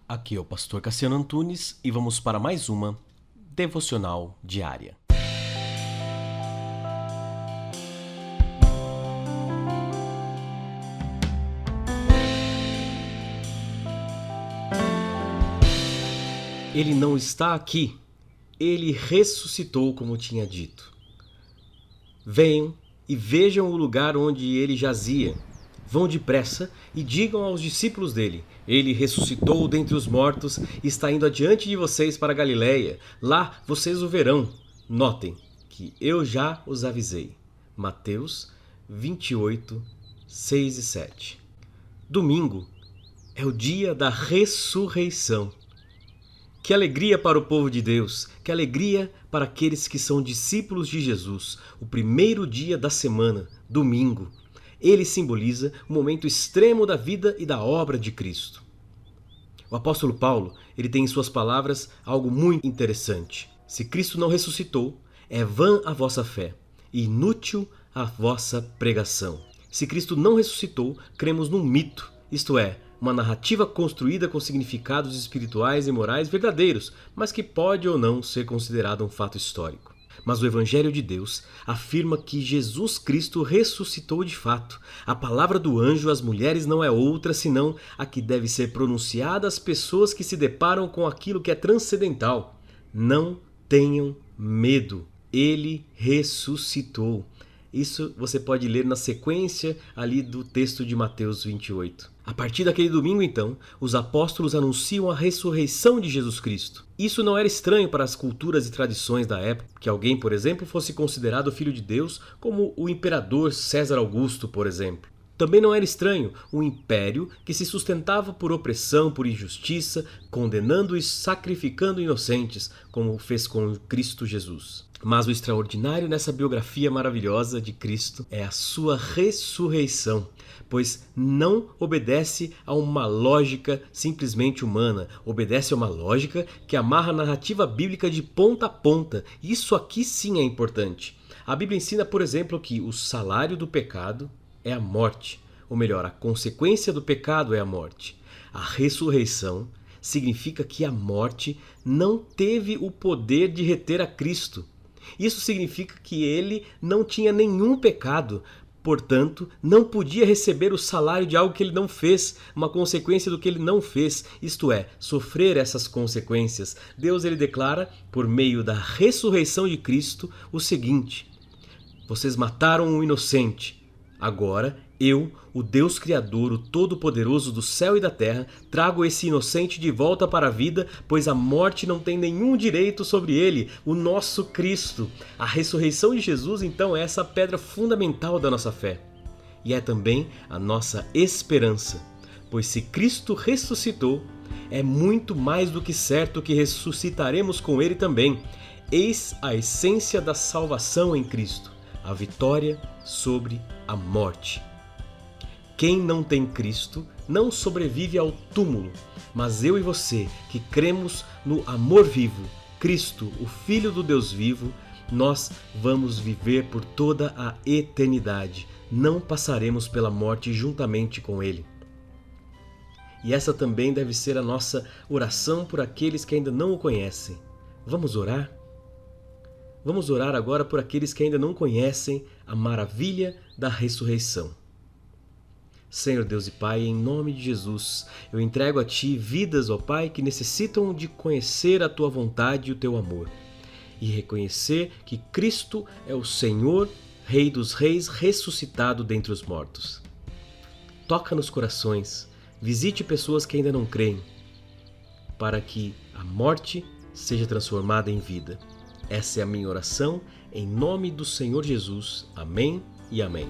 Aqui é o pastor Cassiano Antunes e vamos para mais uma devocional diária. Ele não está aqui, ele ressuscitou, como tinha dito. Venham e vejam o lugar onde ele jazia. Vão depressa e digam aos discípulos dele: ele ressuscitou dentre os mortos e está indo adiante de vocês para Galiléia. Lá vocês o verão. Notem que eu já os avisei. Mateus 28, 6 e 7. Domingo é o dia da ressurreição. Que alegria para o povo de Deus, que alegria para aqueles que são discípulos de Jesus. O primeiro dia da semana, domingo. Ele simboliza o momento extremo da vida e da obra de Cristo. O apóstolo Paulo, ele tem em suas palavras algo muito interessante. Se Cristo não ressuscitou, é vã a vossa fé e inútil a vossa pregação. Se Cristo não ressuscitou, cremos num mito, isto é, uma narrativa construída com significados espirituais e morais verdadeiros, mas que pode ou não ser considerada um fato histórico. Mas o Evangelho de Deus afirma que Jesus Cristo ressuscitou de fato. A palavra do anjo às mulheres não é outra senão a que deve ser pronunciada às pessoas que se deparam com aquilo que é transcendental. Não tenham medo, ele ressuscitou. Isso você pode ler na sequência ali do texto de Mateus 28. A partir daquele domingo, então, os apóstolos anunciam a ressurreição de Jesus Cristo. Isso não era estranho para as culturas e tradições da época, que alguém, por exemplo, fosse considerado filho de Deus, como o imperador César Augusto, por exemplo. Também não era estranho um império que se sustentava por opressão, por injustiça, condenando e sacrificando inocentes, como fez com Cristo Jesus. Mas o extraordinário nessa biografia maravilhosa de Cristo é a sua ressurreição, pois não obedece a uma lógica simplesmente humana, obedece a uma lógica que amarra a narrativa bíblica de ponta a ponta. Isso aqui sim é importante. A Bíblia ensina, por exemplo, que o salário do pecado é a morte, ou melhor, a consequência do pecado é a morte. A ressurreição significa que a morte não teve o poder de reter a Cristo. Isso significa que ele não tinha nenhum pecado, portanto, não podia receber o salário de algo que ele não fez, uma consequência do que ele não fez, isto é, sofrer essas consequências. Deus ele declara, por meio da ressurreição de Cristo, o seguinte: vocês mataram um inocente. Agora, eu, o Deus Criador, o Todo-Poderoso do céu e da terra, trago esse inocente de volta para a vida, pois a morte não tem nenhum direito sobre ele, o nosso Cristo. A ressurreição de Jesus, então, é essa pedra fundamental da nossa fé. E é também a nossa esperança, pois se Cristo ressuscitou, é muito mais do que certo que ressuscitaremos com ele também. Eis a essência da salvação em Cristo, a vitória sobre a morte. Quem não tem Cristo não sobrevive ao túmulo, mas eu e você, que cremos no amor vivo, Cristo, o Filho do Deus vivo, nós vamos viver por toda a eternidade. Não passaremos pela morte juntamente com Ele. E essa também deve ser a nossa oração por aqueles que ainda não o conhecem. Vamos orar? Vamos orar agora por aqueles que ainda não conhecem a maravilha da ressurreição. Senhor Deus e Pai, em nome de Jesus, eu entrego a Ti vidas, ó Pai, que necessitam de conhecer a Tua vontade e o Teu amor. E reconhecer que Cristo é o Senhor, Rei dos Reis, ressuscitado dentre os mortos. Toca nos corações, visite pessoas que ainda não creem, para que a morte seja transformada em vida. Essa é a minha oração, em nome do Senhor Jesus. Amém e amém.